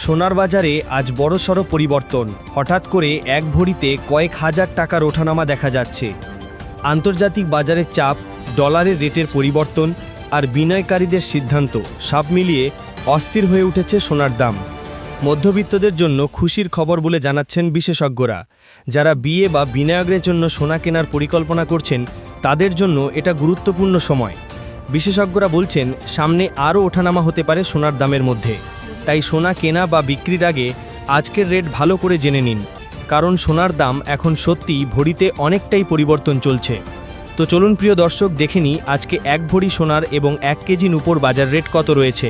সোনার বাজারে আজ বড়সড় পরিবর্তন। হঠাৎ করে এক ভরিতে কয়েক হাজার টাকার ওঠানামা দেখা যাচ্ছে। আন্তর্জাতিক বাজারের চাপ, ডলারের রেটের পরিবর্তন আর বিনিয়োগকারীদের সিদ্ধান্ত সব মিলিয়ে অস্থির হয়ে উঠেছে সোনার দাম। মধ্যবিত্তদের জন্য খুশির খবর বলে জানাচ্ছেন বিশেষজ্ঞরা। যারা বিয়ে বা বিনিয়োগের জন্য সোনা কেনার পরিকল্পনা করছেন তাদের জন্য এটা গুরুত্বপূর্ণ সময়। বিশেষজ্ঞরা বলছেন সামনে আরও ওঠানামা হতে পারে সোনার দামের মধ্যে। তাই সোনা কেনা বা বিক্রির আগে আজকের রেট ভালো করে জেনে নিন, কারণ সোনার দাম এখন সত্যিই ভরিতে অনেকটাই পরিবর্তন চলছে। তো চলুন প্রিয় দর্শক, দেখে নিই আজকে এক ভরি সোনার এবং 1 কেজি রূপোর বাজার রেট কত রয়েছে।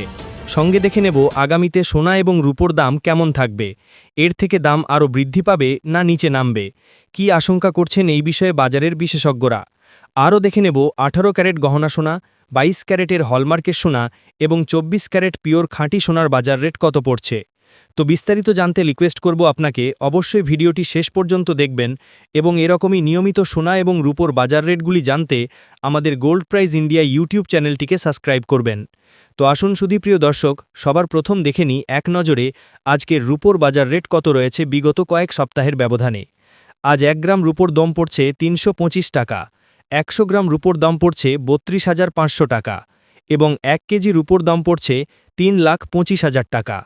সঙ্গে দেখে নেব আগামীতে সোনা এবং রূপোর দাম কেমন থাকবে। এর থেকে দাম আরও বৃদ্ধি পাবে না নিচে নামবে, কী আশঙ্কা করছেন এই বিষয়ে বাজারের বিশেষজ্ঞরা। আরও দেখে নেব 18 ক্যারেট গহনা সোনা, 22 ক্যারেটের হলমার্কের সোনা এবং 24 ক্যারেট পিওর খাঁটি সোনার বাজার রেট কত পড়ছে। তো বিস্তারিত জানতে রিকোয়েস্ট করব আপনাকে অবশ্যই ভিডিওটি শেষ পর্যন্ত দেখবেন এবং এরকমই নিয়মিত সোনা এবং রূপোর বাজার রেটগুলি জানতে আমাদের গোল্ড প্রাইজ ইন্ডিয়া ইউটিউব চ্যানেলটিকে সাবস্ক্রাইব করবেন। তো আসুন প্রিয় দর্শক, সবার প্রথম দেখে নিই এক নজরে আজকের রূপোর বাজার রেট কত রয়েছে বিগত কয়েক সপ্তাহের ব্যবধানে। আজ 1 গ্রাম রূপোর দাম পড়ছে 325 টাকা, 100 গ্রাম রূপোর দাম পড়ছে 32,500 টাকা এবং 1 কেজি রূপোর দাম পড়ছে 3,25,000 টাকা।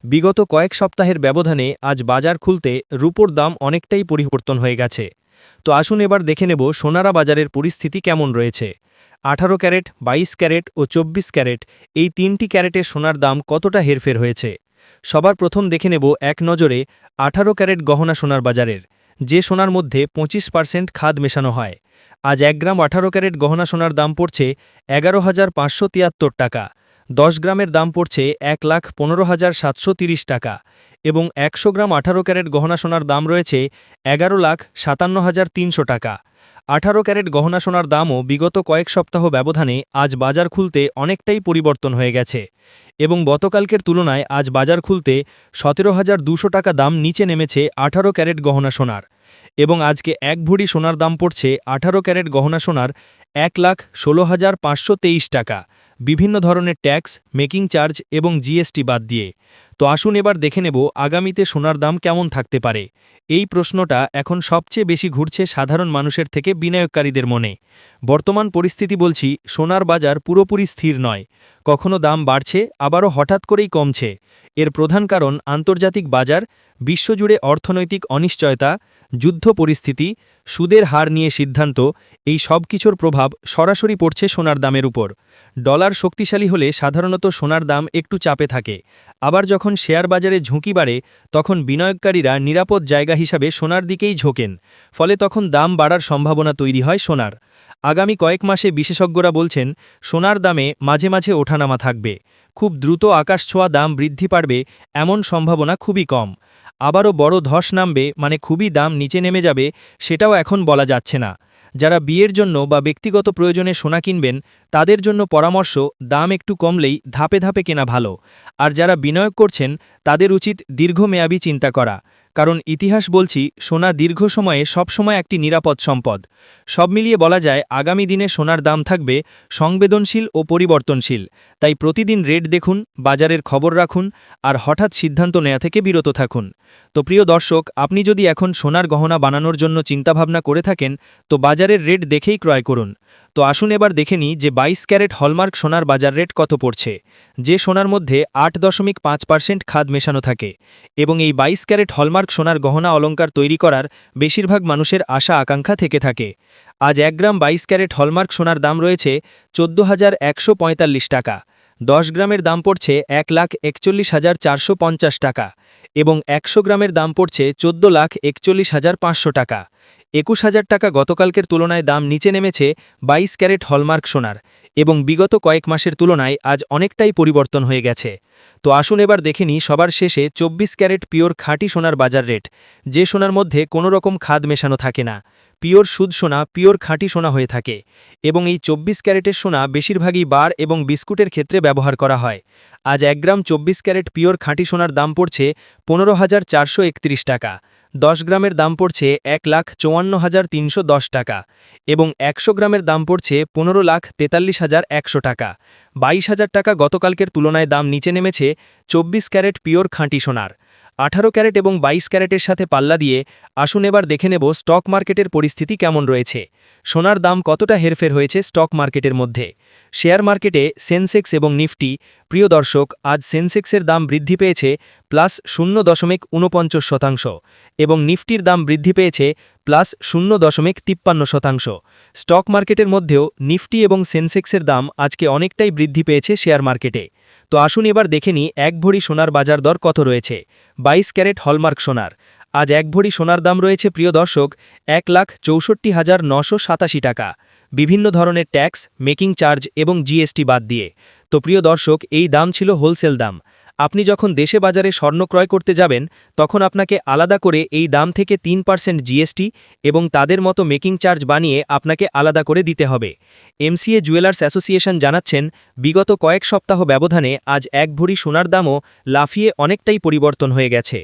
বিগত কয়েক সপ্তাহের ব্যবধানে আজ বাজার খুলতে রূপোর দাম অনেকটাই পরিবর্তন হয়ে গেছে। তো আসুন এবার দেখে নেব সোনারা বাজারের পরিস্থিতি কেমন রয়েছে। 18 ক্যারেট, 22 ক্যারেট ও 24 ক্যারেট এই 3টি ক্যারেটের সোনার দাম কতটা হেরফের হয়েছে। সবার প্রথম দেখে নেব এক নজরে 18 ক্যারেট গহনা সোনার বাজারের, যে সোনার মধ্যে 25% খাদ মেশানো হয়। আজ 1 গ্রাম 18 ক্যারেট গহনা সোনার দাম পড়ছে 11,573 টাকা, 10 গ্রামের দাম পড়ছে 1,15,730 টাকা এবং 100 গ্রাম 18 ক্যারেট গহনা সোনার দাম রয়েছে 11,57,300 টাকা। 18 ক্যারেট গহনা সোনার দামও বিগত কয়েক সপ্তাহ ব্যবধানে আজ বাজার খুলতে অনেকটাই পরিবর্তন হয়ে গেছে এবং গতকালকের তুলনায় আজ বাজার খুলতে 17,200 টাকা দাম নিচে নেমেছে 18 ক্যারেট গহনা সোনার এবং আজকে এক ভরি সোনার দাম পড়ছে 18 ক্যারেট গহনা সোনার 1,16,523 টাকা, বিভিন্ন ধরনের ট্যাক্স, মেকিং চার্জ এবং জিএসটি বাদ দিয়ে। তো আসুন এবার দেখে নেব আগামীতে সোনার দাম কেমন থাকতে পারে। এই প্রশ্নটা এখন সবচেয়ে বেশি ঘুরছে সাধারণ মানুষের থেকে বিনিয়োগকারীদের মনে। বর্তমান পরিস্থিতি বলছি, সোনার বাজার পুরোপুরি স্থির নয়, কখনো দাম বাড়ছে আবারও হঠাৎ করেই কমছে। এর প্রধান কারণ আন্তর্জাতিক বাজার, বিশ্বজুড়ে অর্থনৈতিক অনিশ্চয়তা, যুদ্ধ পরিস্থিতি, সুদের হার নিয়ে সিদ্ধান্ত, এই সব কিছুর প্রভাব সরাসরি পড়ছে সোনার দামের উপর। ডলার শক্তিশালী হলে সাধারণত সোনার দাম একটু চাপে থাকে, আবার যখন শেয়ার বাজারে ঝুঁকি বাড়ে তখন বিনিয়োগকারীরা নিরাপদ জায়গা হিসাবে সোনার দিকেই ঝোঁকেন, ফলে তখন দাম বাড়ার সম্ভাবনা তৈরি হয় সোনার। আগামী কয়েক মাসে বিশেষজ্ঞরা বলছেন সোনার দামে মাঝে মাঝে ওঠানামা থাকবে, খুব দ্রুত আকাশছোঁয়া দাম বৃদ্ধি পাবে এমন সম্ভাবনা খুবই কম। আবারও বড় ধস নামবে মানে খুবই দাম নিচে নেমে যাবে, সেটাও এখন বলা যাচ্ছে না। যারা বিয়ের জন্য বা ব্যক্তিগত প্রয়োজনে সোনা কিনবেন তাদের জন্য পরামর্শ, দাম একটু কমলেই ধাপে ধাপে কেনা ভালো। আর যারা বিনিয়োগ করছেন তাদের উচিত দীর্ঘমেয়াদী চিন্তা করা, কারণ ইতিহাস বলছি সোনা দীর্ঘ সময়ে সবসময় একটি নিরাপদ সম্পদ। সব মিলিয়ে বলা যায় আগামী দিনে সোনার দাম থাকবে সংবেদনশীল ও পরিবর্তনশীল। তাই প্রতিদিন রেট দেখুন, বাজারের খবর রাখুন আর হঠাৎ সিদ্ধান্ত নেওয়া থেকে বিরত থাকুন। তো প্রিয় দর্শক, আপনি যদি এখন সোনার গহনা বানানোর জন্য চিন্তাভাবনা করে থাকেন তো বাজারের রেট দেখেই ক্রয় করুন। তো আসুন এবার দেখে নিই যে 22 ক্যারেট হলমার্ক সোনার বাজার রেট কত পড়ছে, যে সোনার মধ্যে 8.5% খাদ মেশানো থাকে এবং এই 22 ক্যারেট হলমার্ক সোনার গহনা অলংকার তৈরি করার বেশিরভাগ মানুষের আশা আকাঙ্ক্ষা থেকে থাকে। আজ 1 গ্রাম 22 ক্যারেট হলমার্ক সোনার দাম রয়েছে 14,145 টাকা, 10 গ্রামের দাম পড়ছে 1,41,450 টাকা এবং 100 গ্রামের দাম পড়ছে 14,41,500 টাকা। 21,000 টাকা গতকালকের তুলনায় দাম নিচে নেমেছে 22 ক্যারেট হলমার্ক সোনার এবং বিগত কয়েক মাসের তুলনায় আজ অনেকটাই পরিবর্তন হয়ে গেছে। তো আসুন এবার দেখে নিই সবার শেষে 24 ক্যারেট পিওর খাঁটি সোনার বাজার রেট, যে সোনার মধ্যে কোনো রকম খাদ মেশানো থাকে না, পিওর সুদ সোনা, পিওর খাঁটি সোনা হয়ে থাকে এবং এই 24 ক্যারেটের সোনা বেশিরভাগই বার এবং বিস্কুটের ক্ষেত্রে ব্যবহার করা হয়। আজ 1 গ্রাম 24 ক্যারেট পিওর খাঁটি সোনার দাম পড়ছে 15,431 টাকা, 10 গ্রামের দাম পড়ছে 1,54,310 টাকা এবং 100 গ্রামের দাম পড়ছে 15,43,100 টাকা। 22,000 টাকা গতকালকের তুলনায় দাম নিচে নেমেছে 24 ক্যারেট পিওর খাঁটি সোনার। 18 ক্যারেট এবং 22 ক্যারেটের সাথে পাল্লা দিয়ে আসুন এবার দেখে নেব স্টক মার্কেটের পরিস্থিতি কেমন রয়েছে। সোনার দাম কতটা হেরফের হয়েছে স্টক মার্কেটের মধ্যে। শেয়ার মার্কেটে সেন্সেক্স এবং নিফটি। প্রিয় দর্শক, আজ সেন্সেক্সের দাম বৃদ্ধি পেয়েছে +0.49% এবং নিফটির দাম বৃদ্ধি পেয়েছে +0.53%। স্টক মার্কেটের মধ্যেও নিফটি এবং সেন্সেক্সের দাম আজকে অনেকটাই বৃদ্ধি পেয়েছে শেয়ার মার্কেটে। তো আসুন এবার দেখে নিই এক ভরি সোনার বাজার দর কত রয়েছে। 22 ক্যারেট হলমার্ক সোনার আজ এক ভরি সোনার দাম রয়েছে প্রিয় দর্শক 1,64,987 টাকা, বিভিন্ন ধরনের ট্যাক্স, মেকিং চার্জ এবং জিএসটি বাদ দিয়ে। তো প্রিয় দর্শক, এই দাম ছিল হোলসেল দাম। আপনি যখন দেশে বাজারে স্বর্ণ ক্রয় করতে যাবেন তখন আপনাকে আলাদা করে এই দাম থেকে 3% জিএসটি এবং তাদের মতো মেকিং চার্জ বানিয়ে আপনাকে আলাদা করে দিতে হবে। এমসিএ জুয়েলার্স অ্যাসোসিয়েশন জানাচ্ছেন, বিগত কয়েক সপ্তাহ ব্যবধানে আজ এক ভরি সোনার দামও লাফিয়ে অনেকটাই পরিবর্তন হয়ে গেছে।